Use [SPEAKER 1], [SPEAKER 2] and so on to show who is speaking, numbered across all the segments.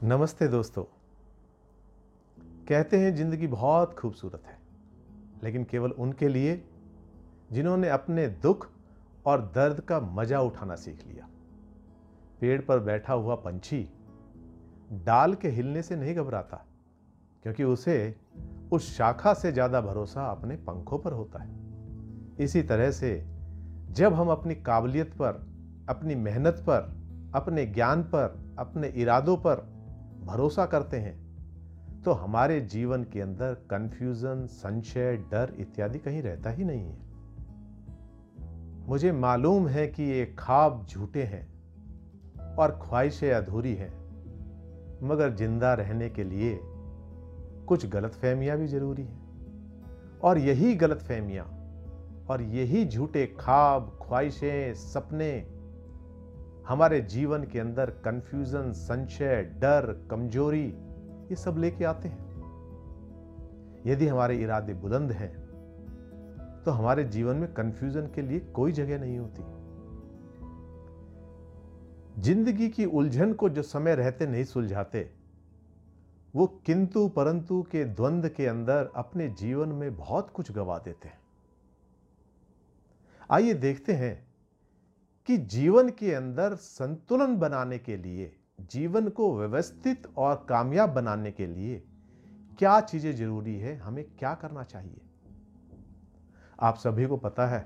[SPEAKER 1] नमस्ते दोस्तों। कहते हैं जिंदगी बहुत खूबसूरत है, लेकिन केवल उनके लिए जिन्होंने अपने दुख और दर्द का मजा उठाना सीख लिया। पेड़ पर बैठा हुआ पंछी डाल के हिलने से नहीं घबराता, क्योंकि उसे उस शाखा से ज्यादा भरोसा अपने पंखों पर होता है। इसी तरह से जब हम अपनी काबिलियत पर, अपनी मेहनत पर, अपने ज्ञान पर, अपने इरादों पर भरोसा करते हैं, तो हमारे जीवन के अंदर कंफ्यूजन, संशय, डर इत्यादि कहीं रहता ही नहीं है। मुझे मालूम है कि ये ख्वाब झूठे हैं और ख्वाहिशें अधूरी हैं, मगर जिंदा रहने के लिए कुछ गलतफहमियां भी जरूरी हैं। और यही गलतफहमियां और यही झूठे ख्वाब, ख्वाहिशें, सपने हमारे जीवन के अंदर कंफ्यूजन, संशय, डर, कमजोरी ये सब लेके आते हैं। यदि हमारे इरादे बुलंद हैं तो हमारे जीवन में कंफ्यूजन के लिए कोई जगह नहीं होती। जिंदगी की उलझन को जो समय रहते नहीं सुलझाते, वो किंतु परंतु के द्वंद्व के अंदर अपने जीवन में बहुत कुछ गवा देते हैं। आइए देखते हैं कि जीवन के अंदर संतुलन बनाने के लिए, जीवन को व्यवस्थित और कामयाब बनाने के लिए क्या चीजें जरूरी है, हमें क्या करना चाहिए। आप सभी को पता है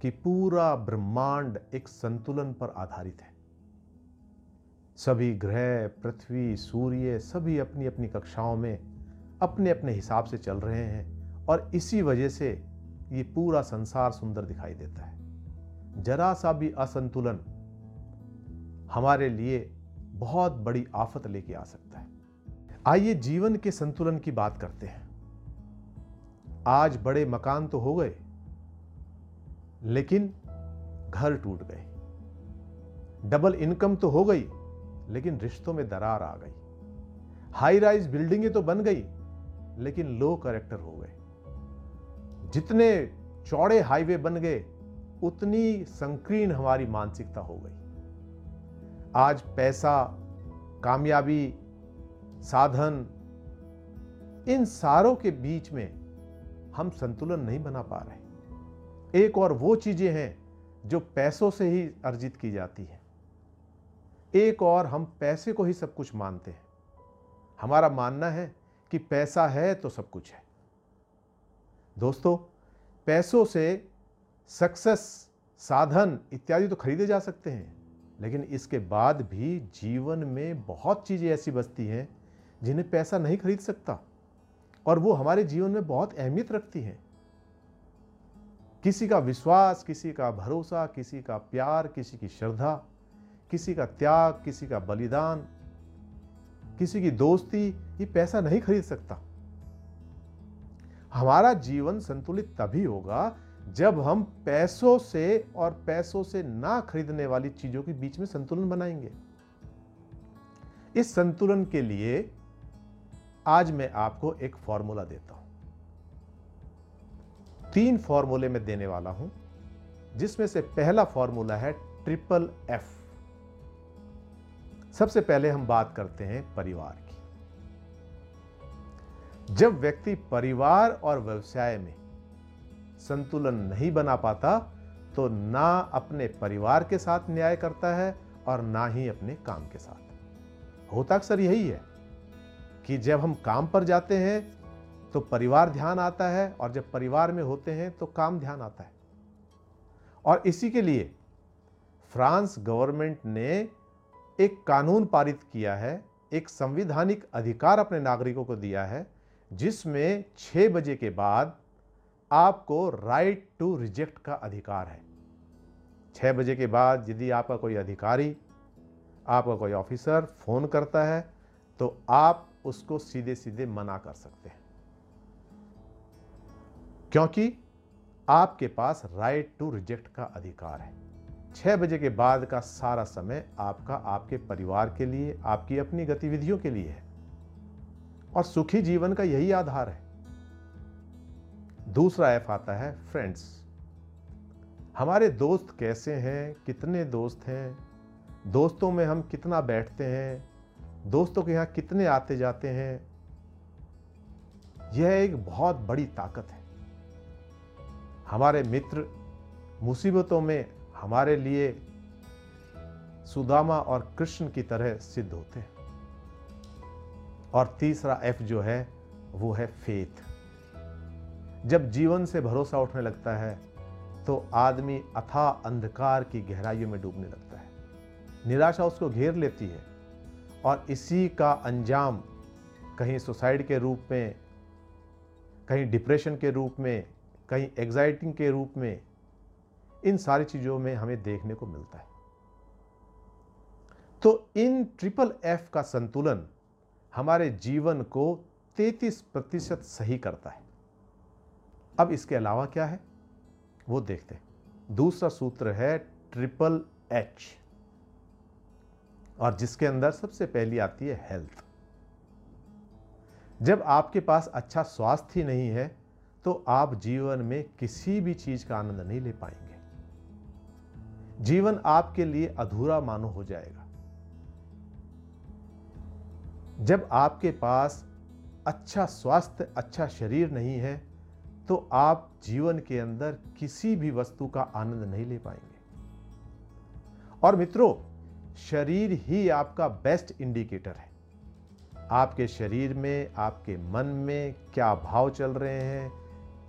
[SPEAKER 1] कि पूरा ब्रह्मांड एक संतुलन पर आधारित है। सभी ग्रह, पृथ्वी, सूर्य सभी अपनी अपनी कक्षाओं में अपने अपने हिसाब से चल रहे हैं, और इसी वजह से ये पूरा संसार सुंदर दिखाई देता है। जरा सा भी असंतुलन हमारे लिए बहुत बड़ी आफत लेके आ सकता है। आइए जीवन के संतुलन की बात करते हैं। आज बड़े मकान तो हो गए, लेकिन घर टूट गए। डबल इनकम तो हो गई, लेकिन रिश्तों में दरार आ गई। हाई राइज बिल्डिंगें तो बन गई, लेकिन लो कैरेक्टर हो गए। जितने चौड़े हाईवे बन गए, उतनी संकीर्ण हमारी मानसिकता हो गई। आज पैसा, कामयाबी, साधन, इन सारों के बीच में हम संतुलन नहीं बना पा रहे। एक और वो चीजें हैं जो पैसों से ही अर्जित की जाती हैं, एक और हम पैसे को ही सब कुछ मानते हैं। हमारा मानना है कि पैसा है तो सब कुछ है। दोस्तों, पैसों से सक्सेस, साधन इत्यादि तो खरीदे जा सकते हैं, लेकिन इसके बाद भी जीवन में बहुत चीजें ऐसी बचती हैं जिन्हें पैसा नहीं खरीद सकता, और वो हमारे जीवन में बहुत अहमियत रखती हैं। किसी का विश्वास, किसी का भरोसा, किसी का प्यार, किसी की श्रद्धा, किसी का त्याग, किसी का बलिदान, किसी की दोस्ती, ये पैसा नहीं खरीद सकता। हमारा जीवन संतुलित तभी होगा जब हम पैसों से और पैसों से ना खरीदने वाली चीजों के बीच में संतुलन बनाएंगे। इस संतुलन के लिए आज मैं आपको एक फॉर्मूला देता हूं। 3 फॉर्मूले में देने वाला हूं, जिसमें से पहला फॉर्मूला है ट्रिपल एफ। सबसे पहले हम बात करते हैं परिवार की। जब व्यक्ति परिवार और व्यवसाय में संतुलन नहीं बना पाता, तो ना अपने परिवार के साथ न्याय करता है और ना ही अपने काम के साथ। होता अक्सर यही है कि जब हम काम पर जाते हैं तो परिवार ध्यान आता है, और जब परिवार में होते हैं तो काम ध्यान आता है। और इसी के लिए फ्रांस गवर्नमेंट ने एक कानून पारित किया है, एक संवैधानिक अधिकार अपने नागरिकों को दिया है, जिसमें 6 बजे के बाद आपको राइट टू रिजेक्ट का अधिकार है। 6 बजे के बाद यदि आपका कोई अधिकारी, आपका कोई ऑफिसर फोन करता है, तो आप उसको सीधे सीधे मना कर सकते हैं, क्योंकि आपके पास राइट टू रिजेक्ट का अधिकार है। 6 बजे के बाद का सारा समय आपका आपके परिवार के लिए, आपकी अपनी गतिविधियों के लिए है, और सुखी जीवन का यही आधार है। दूसरा एफ आता है फ्रेंड्स। हमारे दोस्त कैसे हैं, कितने दोस्त हैं, दोस्तों में हम कितना बैठते हैं, दोस्तों के यहाँ कितने आते जाते हैं, यह एक बहुत बड़ी ताकत है। हमारे मित्र मुसीबतों में हमारे लिए सुदामा और कृष्ण की तरह सिद्ध होते हैं। और तीसरा एफ जो है वो है फेथ। जब जीवन से भरोसा उठने लगता है तो आदमी अथाह अंधकार की गहराइयों में डूबने लगता है। निराशा उसको घेर लेती है और इसी का अंजाम कहीं सुसाइड के रूप में, कहीं डिप्रेशन के रूप में, कहीं एग्जाइटिंग के रूप में, इन सारी चीज़ों में हमें देखने को मिलता है। तो इन ट्रिपल एफ का संतुलन हमारे जीवन को 33% सही करता है। अब इसके अलावा क्या है वो देखते हैं। दूसरा सूत्र है ट्रिपल एच, और जिसके अंदर सबसे पहली आती है हेल्थ। जब आपके पास अच्छा स्वास्थ्य ही नहीं है तो आप जीवन में किसी भी चीज का आनंद नहीं ले पाएंगे। जीवन आपके लिए अधूरा मानो हो जाएगा। जब आपके पास अच्छा स्वास्थ्य, अच्छा शरीर नहीं है तो आप जीवन के अंदर किसी भी वस्तु का आनंद नहीं ले पाएंगे। और मित्रों, शरीर ही आपका बेस्ट इंडिकेटर है। आपके शरीर में, आपके मन में क्या भाव चल रहे हैं,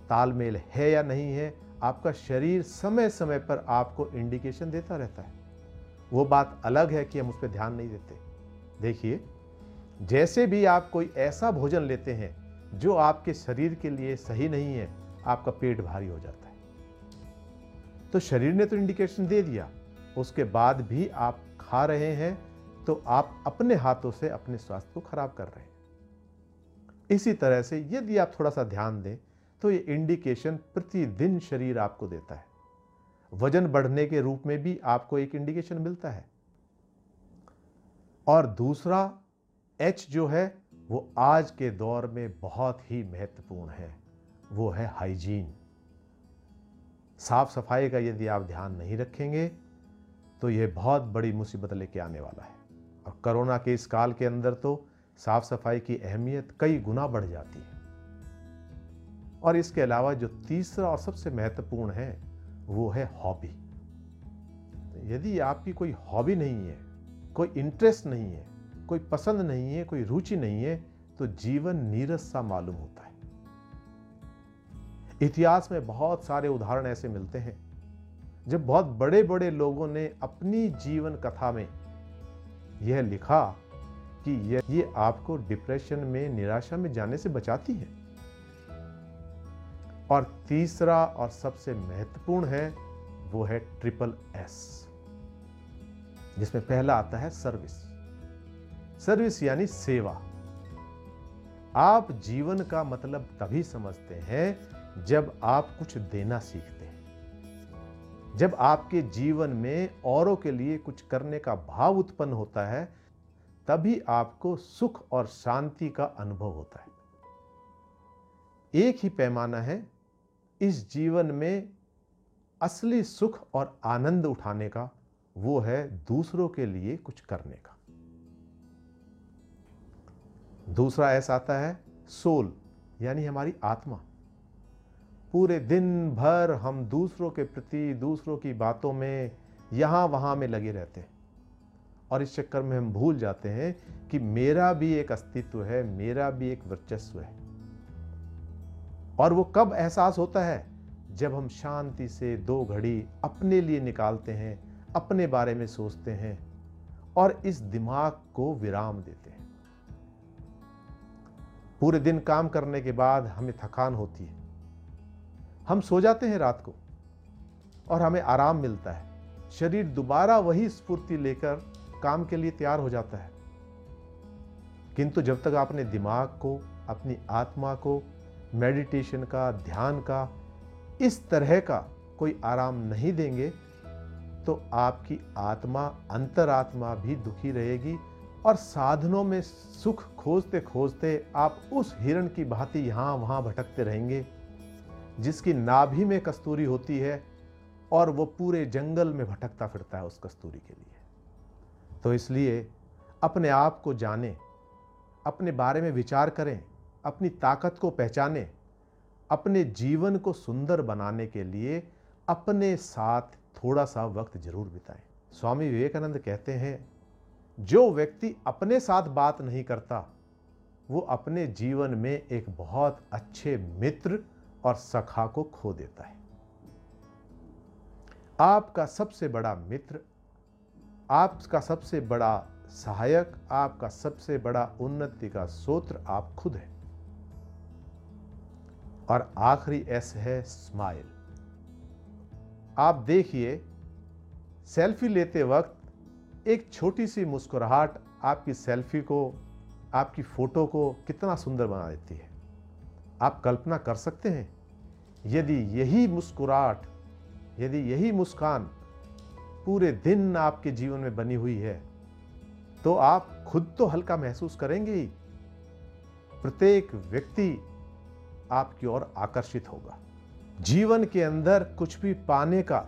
[SPEAKER 1] तालमेल है या नहीं है, आपका शरीर समय समय पर आपको इंडिकेशन देता रहता है। वो बात अलग है कि हम उस पर ध्यान नहीं देते। देखिए, जैसे भी आप कोई ऐसा भोजन लेते हैं जो आपके शरीर के लिए सही नहीं है, आपका पेट भारी हो जाता है। तो शरीर ने तो इंडिकेशन दे दिया, उसके बाद भी आप खा रहे हैं तो आप अपने हाथों से अपने स्वास्थ्य को खराब कर रहे हैं। इसी तरह से यदि आप थोड़ा सा ध्यान दें तो ये इंडिकेशन प्रतिदिन शरीर आपको देता है। वजन बढ़ने के रूप में भी आपको एक इंडिकेशन मिलता है। और दूसरा एच जो है वो आज के दौर में बहुत ही महत्वपूर्ण है, वो है हाइजीन। साफ सफाई का यदि आप ध्यान नहीं रखेंगे तो यह बहुत बड़ी मुसीबत लेके आने वाला है। और कोरोना के इस काल के अंदर तो साफ सफाई की अहमियत कई गुना बढ़ जाती है। और इसके अलावा जो तीसरा और सबसे महत्वपूर्ण है वो है हॉबी। यदि आपकी कोई हॉबी नहीं है, कोई इंटरेस्ट नहीं है, कोई पसंद नहीं है, कोई रुचि नहीं है, तो जीवन नीरस सा मालूम होता है। इतिहास में बहुत सारे उदाहरण ऐसे मिलते हैं जब बहुत बड़े बड़े लोगों ने अपनी जीवन कथा में यह लिखा कि ये आपको डिप्रेशन में, निराशा में जाने से बचाती है। और तीसरा और सबसे महत्वपूर्ण है वो है ट्रिपल एस, जिसमें पहला आता है सर्विस। सर्विस यानी सेवा। आप जीवन का मतलब तभी समझते हैं जब आप कुछ देना सीखते हैं। जब आपके जीवन में औरों के लिए कुछ करने का भाव उत्पन्न होता है, तभी आपको सुख और शांति का अनुभव होता है। एक ही पैमाना है इस जीवन में असली सुख और आनंद उठाने का, वो है दूसरों के लिए कुछ करने का। दूसरा ऐसा आता है सोल, यानी हमारी आत्मा। पूरे दिन भर हम दूसरों के प्रति, दूसरों की बातों में, यहां वहां में लगे रहते हैं और इस चक्कर में हम भूल जाते हैं कि मेरा भी एक अस्तित्व है, मेरा भी एक वर्चस्व है। और वो कब एहसास होता है? जब हम शांति से 2 घड़ी अपने लिए निकालते हैं, अपने बारे में सोचते हैं और इस दिमाग को विराम देते हैं। पूरे दिन काम करने के बाद हमें थकान होती है, हम सो जाते हैं रात को और हमें आराम मिलता है। शरीर दोबारा वही स्फूर्ति लेकर काम के लिए तैयार हो जाता है। किंतु जब तक अपने दिमाग को, अपनी आत्मा को मेडिटेशन का, ध्यान का, इस तरह का कोई आराम नहीं देंगे तो आपकी आत्मा, अंतरात्मा भी दुखी रहेगी और साधनों में सुख खोजते खोजते आप उस हिरण की भांति यहां वहां भटकते रहेंगे जिसकी नाभि में कस्तूरी होती है और वो पूरे जंगल में भटकता फिरता है उस कस्तूरी के लिए। तो इसलिए अपने आप को जानें, अपने बारे में विचार करें, अपनी ताकत को पहचानें, अपने जीवन को सुंदर बनाने के लिए अपने साथ थोड़ा सा वक्त जरूर बिताएं। स्वामी विवेकानंद कहते हैं, जो व्यक्ति अपने साथ बात नहीं करता वो अपने जीवन में एक बहुत अच्छे मित्र और सखा को खो देता है। आपका सबसे बड़ा मित्र, आपका सबसे बड़ा सहायक, आपका सबसे बड़ा उन्नति का स्रोत आप खुद हैं। और आखिरी एस है स्माइल। आप देखिए, सेल्फी लेते वक्त एक छोटी सी मुस्कुराहट आपकी सेल्फी को, आपकी फोटो को कितना सुंदर बना देती है। आप कल्पना कर सकते हैं, यदि यही मुस्कुराहट, यदि यही मुस्कान पूरे दिन आपके जीवन में बनी हुई है तो आप खुद तो हल्का महसूस करेंगे ही, प्रत्येक व्यक्ति आपकी ओर आकर्षित होगा। जीवन के अंदर कुछ भी पाने का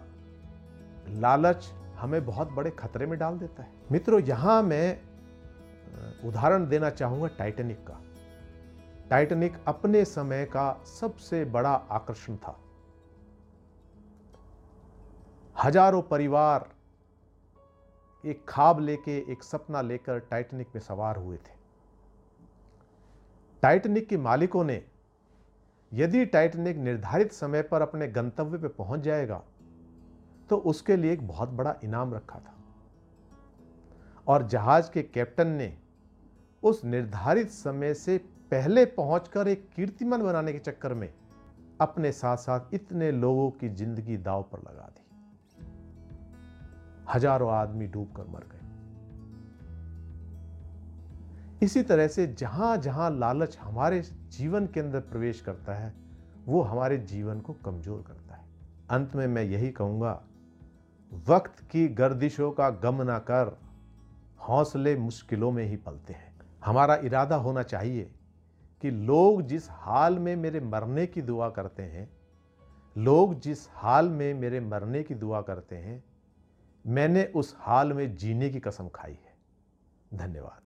[SPEAKER 1] लालच हमें बहुत बड़े खतरे में डाल देता है। मित्रों, यहां मैं उदाहरण देना चाहूंगा टाइटैनिक का। टाइटैनिक अपने समय का सबसे बड़ा आकर्षण था। हजारों परिवार एक ख्वाब लेके, एक सपना लेकर टाइटैनिक में सवार हुए थे। टाइटैनिक के मालिकों ने, यदि टाइटैनिक निर्धारित समय पर अपने गंतव्य पर पहुंच जाएगा तो उसके लिए एक बहुत बड़ा इनाम रखा था। और जहाज के कैप्टन ने उस निर्धारित समय से पहले पहुंचकर एक कीर्तिमान बनाने के चक्कर में अपने साथ साथ इतने लोगों की जिंदगी दांव पर लगा दी। हजारों आदमी डूबकर मर गए। इसी तरह से जहां जहां लालच हमारे जीवन के अंदर प्रवेश करता है वो हमारे जीवन को कमजोर करता है। अंत में मैं यही कहूंगा, वक्त की गर्दिशों का गम ना कर, हौसले मुश्किलों में ही पलते हैं। हमारा इरादा होना चाहिए कि लोग जिस हाल में मेरे मरने की दुआ करते हैं, लोग जिस हाल में मेरे मरने की दुआ करते हैं, मैंने उस हाल में जीने की कसम खाई है। धन्यवाद।